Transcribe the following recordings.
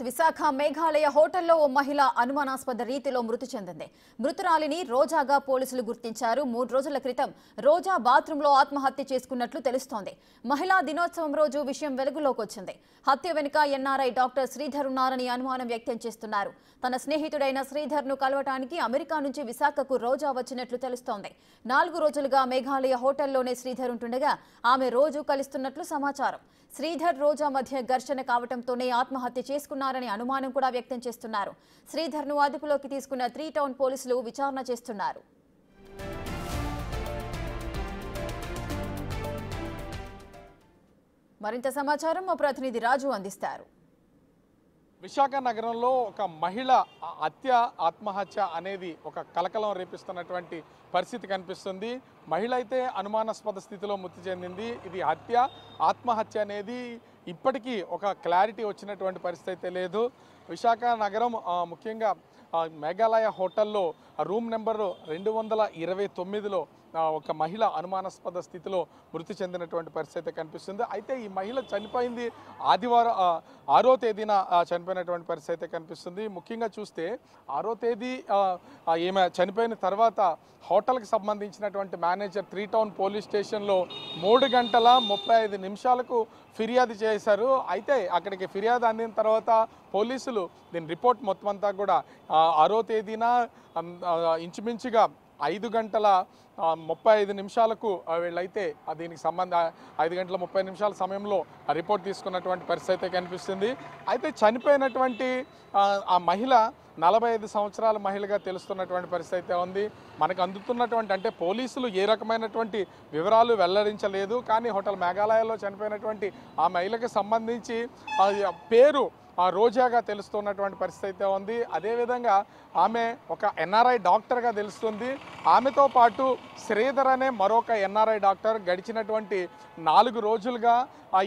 విశాఖ మేఘాలయ హోటల్లో ఓ మహిళ అనుమానాస్పద రీతిలో మృతి చెందింది. మృతురాలిని రోజాగా పోలీసులు గుర్తించారు. 3 రోజుల క్రితం రోజా బాత్రూంలో ఆత్మహత్య చేసుకున్నట్లు తెలుస్తోంది. మహిళా దినోత్సవం రోజు విషయం వెలుగులోకి వచ్చింది. హత్య వెనుక ఎన్ఆర్ఐ డాక్టర్ శ్రీధర్ ఉన్నారని అనుమానం వ్యక్తం చేస్తున్నారు. తన స్నేహితుడైన శ్రీధర్ను కలవటానికి అమెరికా నుంచి విశాఖకు రోజా వచ్చినట్లు తెలుస్తోంది. 4 రోజులుగా మేఘాలయ హోటల్లోనే శ్రీధర్ ఉంటుండగా ఆమె రోజు కలుస్తున్నట్లు సమాచారం. శ్రీధర్ రోజా మధ్య ఘర్షణ కావడంతోనే ఆత్మహత్య చేసుకున్నారని అనుమానం కూడా వ్యక్తం చేస్తున్నారు. శ్రీధర్ను అదుపులోకి తీసుకున్న 3 టౌన్ పోలీసులు విచారణ చేస్తున్నారు. మరింత సమాచారం మా ప్రతినిధి రాజు అందిస్తారు. విశాఖ నగరంలో ఒక మహిళ ఆత్మహత్య అనేది ఒక కలకలం రేపిస్తున్నటువంటి పరిస్థితి కనిపిస్తుంది. మహిళ అయితే అనుమానాస్పద స్థితిలో మృతి చెందింది. ఇది ఆత్మహత్య అనేది ఇప్పటికీ ఒక క్లారిటీ వచ్చినటువంటి పరిస్థితి అయితే లేదు. విశాఖ నగరం ముఖ్యంగా మేఘాలయ హోటల్లో రూమ్ నెంబర్ 229లో ఒక మహిళ అనుమానాస్పద స్థితిలో మృతి చెందినటువంటి పరిస్థితి కనిపిస్తుంది. అయితే ఈ మహిళ చనిపోయింది ఆదివారం 6వ తేదీన చనిపోయినటువంటి పరిస్థితి కనిపిస్తుంది. ముఖ్యంగా చూస్తే 6వ తేదీ ఈమె చనిపోయిన తర్వాత హోటల్కి సంబంధించినటువంటి మేనేజర్ 3 టౌన్ పోలీస్ స్టేషన్లో 3 గంటల 35 నిమిషాలకు ఫిర్యాదు చేశారు. అయితే అక్కడికి ఫిర్యాదు అందిన తర్వాత పోలీసులు దీని రిపోర్ట్ మొత్తం అంతా కూడా 6వ తేదీన ఇంచుమించుగా 5 గంటల 35 నిమిషాలకు వీళ్ళైతే దీనికి 5 గంటల 30 నిమిషాల సమయంలో రిపోర్ట్ తీసుకున్నటువంటి పరిస్థితి కనిపిస్తుంది. అయితే చనిపోయినటువంటి ఆ మహిళ 45 సంవత్సరాల మహిళగా తెలుస్తున్నటువంటి పరిస్థితి ఉంది. మనకు అందుతున్నటువంటి అంటే పోలీసులు ఏ రకమైనటువంటి వివరాలు వెల్లడించలేదు. కానీ హోటల్ మేఘాలయలో చనిపోయినటువంటి ఆ మహిళకి సంబంధించి పేరు రోజాగా తెలుస్తున్నటువంటి పరిస్థితి ఉంది. అదేవిధంగా ఆమె ఒక ఎన్ఆర్ఐ డాక్టర్గా తెలుస్తుంది. ఆమెతో పాటు శ్రీధర్ అనే మరొక ఎన్ఆర్ఐ డాక్టర్ గడిచినటువంటి 4 రోజులుగా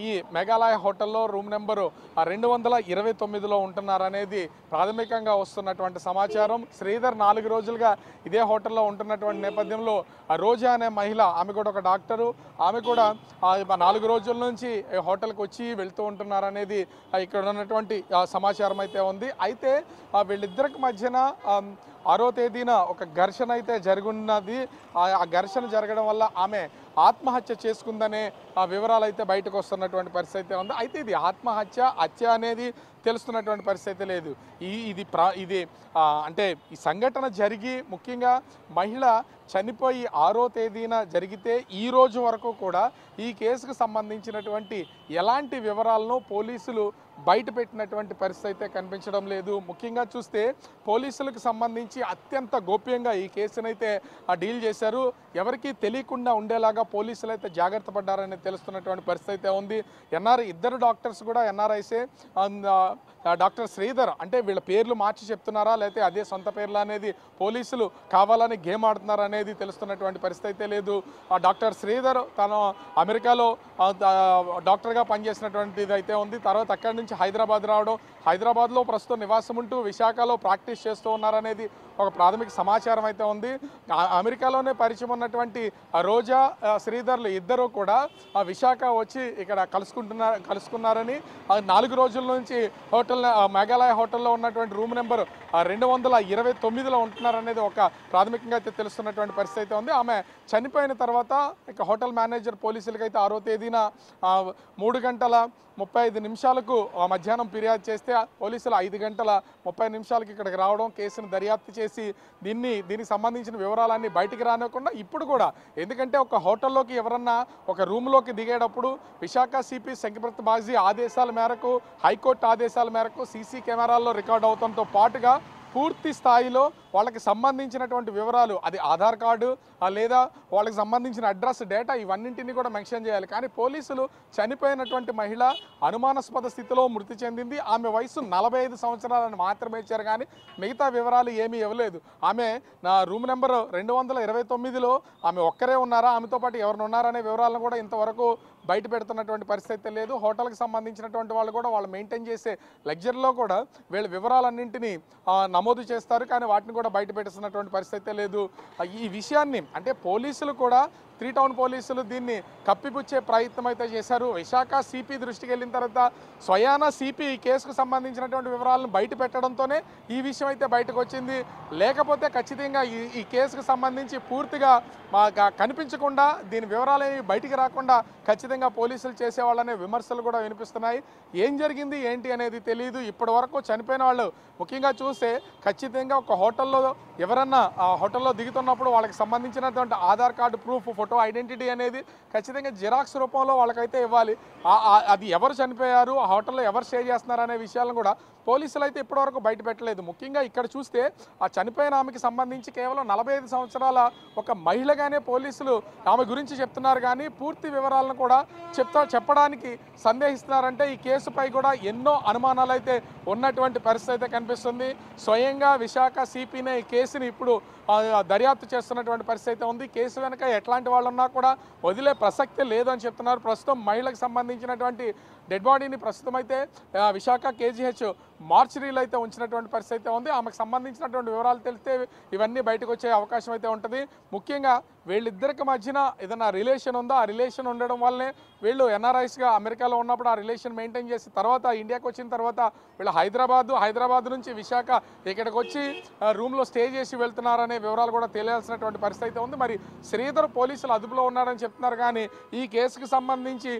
ఈ మేఘాలయ హోటల్లో రూమ్ నెంబరు 229లో ఉంటున్నారనేది ప్రాథమికంగా వస్తున్నటువంటి సమాచారం. శ్రీధర్ 4 రోజులుగా ఇదే హోటల్లో ఉంటున్నటువంటి నేపథ్యంలో రోజా అనే మహిళ, ఆమె కూడా ఒక డాక్టరు, ఆమె కూడా 4 రోజుల నుంచి హోటల్కి వచ్చి వెళ్తూ ఉంటున్నారనేది ఇక్కడ ఉన్నటువంటి సమాచారం అయితే ఉంది. అయితే వీళ్ళిద్దరికి మధ్యన 6వ తేదీన ఒక ఘర్షణ అయితే జరుగున్నది. ఆ ఘర్షణ జరగడం వల్ల ఆమె ఆత్మహత్య చేసుకుందనే వివరాలు అయితే బయటకు వస్తున్నటువంటి పరిస్థితి ఉంది. అయితే ఇది హత్య అనేది తెలుస్తున్నటువంటి పరిస్థితి లేదు. ఇది అంటే ఈ సంఘటన జరిగి ముఖ్యంగా మహిళ చనిపోయి 6వ తేదీన జరిగితే ఈ రోజు వరకు కూడా ఈ కేసుకు సంబంధించినటువంటి ఎలాంటి వివరాలను పోలీసులు బయట పెట్టినటువంటి పరిస్థితి అయితే కనిపించడం లేదు. ముఖ్యంగా చూస్తే పోలీసులకు సంబంధించి అత్యంత గోప్యంగా ఈ కేసునైతే డీల్ చేశారు. ఎవరికీ తెలియకుండా ఉండేలాగా పోలీసులు అయితే జాగ్రత్త పడ్డారని తెలుస్తున్నటువంటి పరిస్థితి అయితే ఉంది. ఇద్దరు డాక్టర్స్ కూడా ఎన్ఆర్ఐసే. డాక్టర్ శ్రీధర్ అంటే వీళ్ళ పేర్లు మార్చి చెప్తున్నారా లేకపోతే అదే సొంత పేర్లు అనేది పోలీసులు కావాలని గేమ్ ఆడుతున్నారా అనేది తెలుస్తున్నటువంటి పరిస్థితి అయితే లేదు. డాక్టర్ శ్రీధర్ తను అమెరికాలో డాక్టర్గా పనిచేసినటువంటిది అయితే ఉంది. తర్వాత అక్కడి నుంచి హైదరాబాద్ రావడం, హైదరాబాద్లో ప్రస్తుతం నివాసం ఉంటూ విశాఖలో ప్రాక్టీస్ చేస్తూ ఉన్నారనేది ఒక ప్రాథమిక సమాచారం అయితే ఉంది. అమెరికాలోనే పరిచయం ఉన్నటువంటి రోజా శ్రీధర్లు ఇద్దరు కూడా విశాఖ వచ్చి ఇక్కడ కలుసుకున్నారని 4 రోజుల నుంచి మేఘాలయ హోటల్లో ఉన్నటువంటి రూమ్ నెంబర్ 229లో ఉంటున్నారనేది ఒక ప్రాథమికంగా అయితే తెలుస్తున్నటువంటి పరిస్థితి అయితే ఉంది. ఆమె చనిపోయిన తర్వాత ఇక హోటల్ మేనేజర్ పోలీసులకి అయితే 6వ తేదీన 3 గంటల 35 నిమిషాలకు మధ్యాహ్నం ఫిర్యాదు చేస్తే పోలీసులు 5 గంటల 30 నిమిషాలకి ఇక్కడికి రావడం, కేసును దర్యాప్తు చేసి దీనికి సంబంధించిన వివరాలన్నీ బయటికి రానివ్వకుండా ఇప్పుడు కూడా, ఎందుకంటే ఒక హోటల్లోకి ఎవరన్నా ఒక రూమ్లోకి దిగేటప్పుడు విశాఖ సిపి శంకరప్రత బాగ్జీ ఆదేశాల మేరకు, హైకోర్టు ఆదేశాల మేరకు సీసీ కెమెరాల్లో రికార్డ్ అవడంతో పాటుగా పూర్తి స్థాయిలో వాళ్ళకి సంబంధించినటువంటి వివరాలు, అది ఆధార్ కార్డు లేదా వాళ్ళకి సంబంధించిన అడ్రస్, డేటా ఇవన్నింటినీ కూడా మెన్షన్ చేయాలి. కానీ పోలీసులు చనిపోయినటువంటి మహిళ అనుమానాస్పద స్థితిలో మృతి చెందింది. ఆమె వయసు 45 సంవత్సరాలను మాత్రమే ఇచ్చారు. కానీ మిగతా వివరాలు ఏమీ ఇవ్వలేదు. ఆమె రూమ్ నెంబర్ 229లో ఆమె ఒక్కరే ఉన్నారా, ఆమెతో పాటు ఎవరు ఉన్నారనే వివరాలను కూడా ఇంతవరకు బయట పెడుతున్నటువంటి పరిస్థితి లేదు. హోటల్కి సంబంధించినటువంటి వాళ్ళు కూడా వాళ్ళు మెయింటైన్ చేసే లగ్జరీలో కూడా వీళ్ళ వివరాలన్నింటినీ నమోదు చేస్తారు. కానీ వాటిని కూడా బయట పెట్టిస్తున్నటువంటి పరిస్థితి లేదు. ఈ విషయాన్ని అంటే పోలీసులు కూడా త్రీ టౌన్ పోలీసులు దీన్ని కప్పిపుచ్చే ప్రయత్నం అయితే చేశారు. విశాఖ సిపి దృష్టికి వెళ్ళిన తర్వాత స్వయాన సిపి ఈ కేసుకు సంబంధించినటువంటి వివరాలను బయట పెట్టడంతోనే ఈ విషయం అయితే బయటకు వచ్చింది. లేకపోతే ఖచ్చితంగా ఈ కేసుకు సంబంధించి పూర్తిగా కనిపించకుండా దీని వివరాలు బయటికి రాకుండా ఖచ్చితంగా పోలీసులు చేసేవాళ్ళనే విమర్శలు కూడా వినిపిస్తున్నాయి. ఏం జరిగింది ఏంటి అనేది తెలియదు. ఇప్పటి వరకు చనిపోయిన వాళ్ళు ముఖ్యంగా చూస్తే ఖచ్చితంగా ఒక హోటల్లో ఎవరన్నా ఆ హోటల్లో దిగుతున్నప్పుడు వాళ్ళకి సంబంధించినటువంటి Aadhaar card proof, photo identity అనేది ఖచ్చితంగా జిరాక్స్ రూపంలో వాళ్ళకైతే ఇవ్వాలి. అది ఎవరు చనిపోయారు, ఆ హోటల్లో ఎవరు స్టే చేస్తున్నారు అనే విషయాలను కూడా పోలీసులు అయితే ఇప్పటివరకు బయట పెట్టలేదు. ముఖ్యంగా ఇక్కడ చూస్తే ఆ చనిపోయిన ఆమెకి సంబంధించి కేవలం 45 సంవత్సరాల ఒక మహిళగానే పోలీసులు ఆమె గురించి చెప్తున్నారు. కానీ పూర్తి వివరాలను కూడా చెప్పడానికి సందేహిస్తున్నారంటే ఈ కేసుపై కూడా ఎన్నో అనుమానాలు అయితే ఉన్నటువంటి పరిస్థితి అయితే కనిపిస్తుంది. స్వయంగా విశాఖ సిపినే ఈ కేసుని ఇప్పుడు దర్యాప్తు చేస్తున్నటువంటి పరిస్థితి అయితే ఉంది. కేసు వెనక ఎట్లాంటి వాళ్ళు ఉన్నా కూడా వదిలే ప్రసక్తి లేదని చెప్తున్నారు. ప్రస్తుతం మహిళకు సంబంధించినటువంటి డెడ్ బాడీని ప్రస్తుతం అయితే విశాఖ కేజీహెచ్ మార్చరీలో అయితే ఉంచినటువంటి పరిస్థితి అయితే ఉంది. ఆమెకు సంబంధించినటువంటి వివరాలు తెలిస్తే ఇవన్నీ బయటకు వచ్చే అవకాశం అయితే ఉంటుంది. ముఖ్యంగా వీళ్ళిద్దరికి మధ్యన ఏదైనా రిలేషన్ ఉందో ఆ రిలేషన్ ఉండడం వల్లనే వీళ్ళు ఎన్ఆర్ఐస్గా అమెరికాలో ఉన్నప్పుడు ఆ రిలేషన్ మెయింటైన్ చేసి తర్వాత ఇండియాకి వచ్చిన తర్వాత వీళ్ళు హైదరాబాద్ నుంచి విశాఖ ఇక్కడికి వచ్చి రూమ్లో స్టే చేసి వెళ్తున్నారనే వివరాలు కూడా తెలియాల్సినటువంటి పరిస్థితి అయితే ఉంది. మరి శ్రీధర్ పోలీసులు అదుపులో ఉన్నారని చెప్తున్నారు. కానీ ఈ కేసుకు సంబంధించి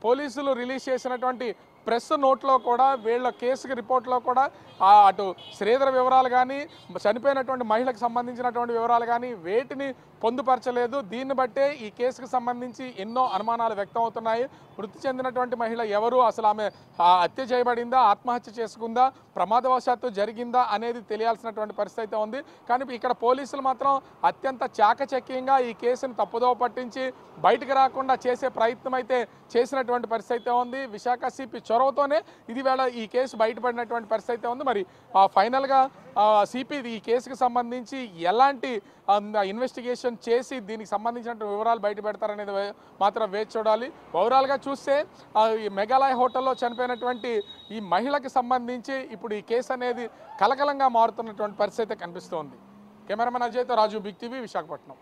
పోలీసులు రిలీజ్ చేసినటువంటి ప్రెస్ నోట్లో కూడా వీళ్ళ కేసుకి రిపోర్ట్లో కూడా అటు శ్రీధర్ వివరాలు కానీ చనిపోయినటువంటి మహిళకు సంబంధించినటువంటి వివరాలు కానీ వేటిని పొందుపరచలేదు. దీన్ని బట్టే ఈ కేసుకు సంబంధించి ఎన్నో అనుమానాలు వ్యక్తం అవుతున్నాయి. మృతి చెందినటువంటి మహిళ ఎవరు, అసలు ఆమె హత్య చేయబడిందా, ఆత్మహత్య చేసుకుందా, ప్రమాదవశాత్తు జరిగిందా అనేది తెలియాల్సినటువంటి పరిస్థితి అయితే ఉంది. కానీ ఇక్కడ పోలీసులు మాత్రం అత్యంత చాకచక్యంగా ఈ కేసును తప్పుదోవ పట్టించి బయటకు రాకుండా చేసే ప్రయత్నం అయితే చేసినటువంటి పరిస్థితి అయితే ఉంది. విశాఖ సిపి చొరవతోనే ఇది వేళ ఈ కేసు బయటపడినటువంటి పరిస్థితి అయితే ఉంది. మరి ఫైనల్గా సిపి ఈ కేసుకు సంబంధించి ఎలాంటి ఇన్వెస్టిగేషన్ చేసి దీనికి సంబంధించిన వివరాలు బయట పెడతారనేది మాత్రం వేచి చూడాలి. ఓవరాల్గా చూస్తే ఈ మేఘాలయ హోటల్లో చనిపోయినటువంటి ఈ మహిళకి సంబంధించి ఇప్పుడు ఈ కేసు అనేది కలకలంగా మారుతున్నటువంటి పరిస్థితి కనిపిస్తోంది. కెమెరామెన్ అజయ్తో రాజు, బిగ్ టీవీ, విశాఖపట్నం.